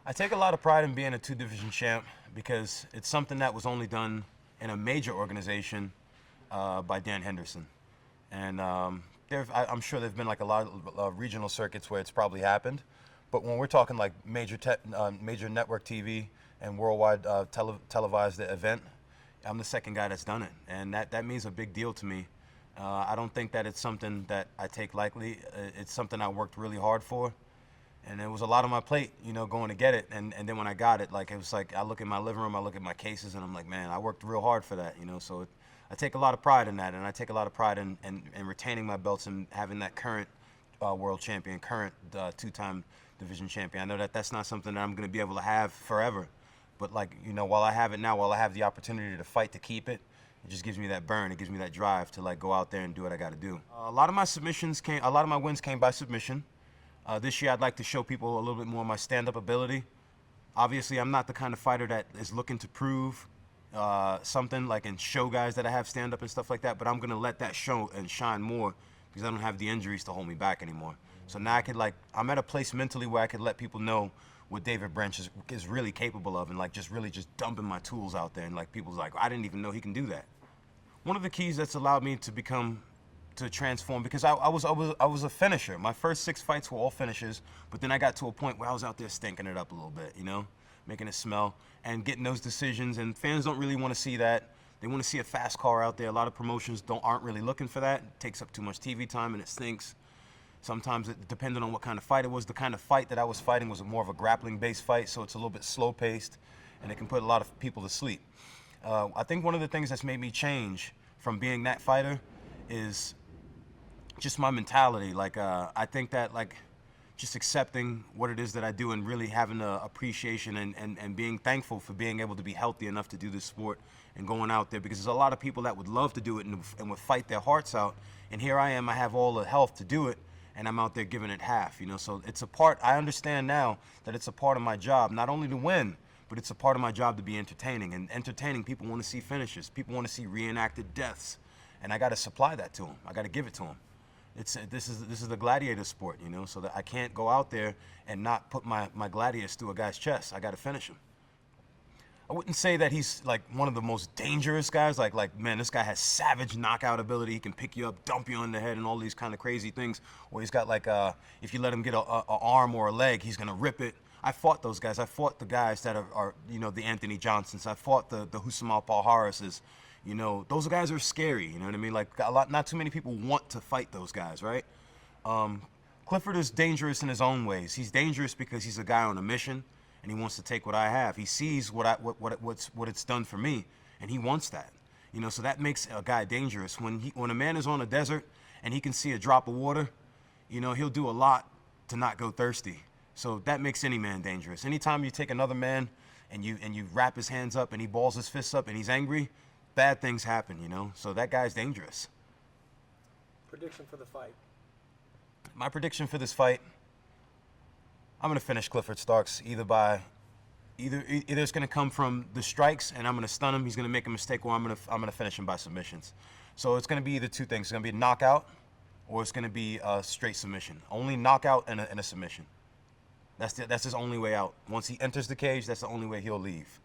I take a lot of pride in being a two-division champ because it's something that was only done in a major organization by Dan Henderson. And I'm sure there've been like a lot of regional circuits where it's probably happened. But when we're talking like major network TV and worldwide televised event, I'm the second guy that's done it. And that means a big deal to me. I don't think that it's something that I take lightly. It's something I worked really hard for. And it was a lot on my plate, going to get it. And then when I got it, like, it was like, I look at my living room, I look at my cases, and I'm like, man, I worked real hard for that, So I take a lot of pride in that, and I take a lot of pride in retaining my belts and having that current world champion, current two-time division champion. I know that that's not something that I'm going to be able to have forever. But, like, while I have it now, while I have the opportunity to fight to keep it, it just gives me that burn. It gives me that drive to, like, go out there and do what I got to do. A lot of my wins came by submission. This year, I'd like to show people a little bit more of my stand-up ability. Obviously, I'm not the kind of fighter that is looking to prove something, like, and show guys that I have stand-up and stuff like that, but I'm going to let that show and shine more because I don't have the injuries to hold me back anymore. So now I'm at a place mentally where I could let people know what David Branch is really capable of, and, like, just dumping my tools out there, and, like, people's like, I didn't even know he can do that. One of the keys that's allowed me to transform, because I was a finisher. My first 6 fights were all finishes, but then I got to a point where I was out there stinking it up a little bit, making it smell and getting those decisions, and fans don't really want to see that. They want to see a fast car out there. A lot of promotions aren't really looking for that. It takes up too much TV time and it stinks. Sometimes, depending on what kind of fight it was, the kind of fight that I was fighting was more of a grappling-based fight, so it's a little bit slow-paced, and it can put a lot of people to sleep. I think one of the things that's made me change from being that fighter is just my mentality. Like, I think that, like, just accepting what it is that I do and really having an appreciation and being thankful for being able to be healthy enough to do this sport and going out there, because there's a lot of people that would love to do it and would fight their hearts out. And here I am, I have all the health to do it, and I'm out there giving it half, So it's a part, I understand now that it's a part of my job, not only to win, but it's a part of my job to be entertaining. And entertaining, people want to see finishes. People want to see reenacted deaths. And I got to supply that to them. I got to give it to them. This is the gladiator sport, so that I can't go out there and not put my gladiators through a guy's chest. I got to finish him. I wouldn't say that he's like one of the most dangerous guys. Like man, this guy has savage knockout ability. He can pick you up, dump you on the head, and all these kind of crazy things. Or he's got like if you let him get a arm or a leg, he's gonna rip it. I fought those guys. I fought the guys that are the Anthony Johnsons. I fought the Husamal Palharises. Those guys are scary. You know what I mean? Like, not too many people want to fight those guys, right? Clifford is dangerous in his own ways. He's dangerous because he's a guy on a mission, and he wants to take what I have. He sees what it's done for me, and he wants that. So that makes a guy dangerous. When a man is on a desert and he can see a drop of water, he'll do a lot to not go thirsty. So that makes any man dangerous. Anytime you take another man and you wrap his hands up and he balls his fists up and he's angry, bad things happen, So that guy's dangerous. Prediction for the fight. My prediction for this fight, I'm going to finish Clifford Starks either it's going to come from the strikes and I'm going to stun him, he's going to make a mistake, or I'm going to finish him by submissions. So it's going to be either two things. It's going to be a knockout or it's going to be a straight submission. Only knockout and a submission. That's his only way out. Once he enters the cage, that's the only way he'll leave.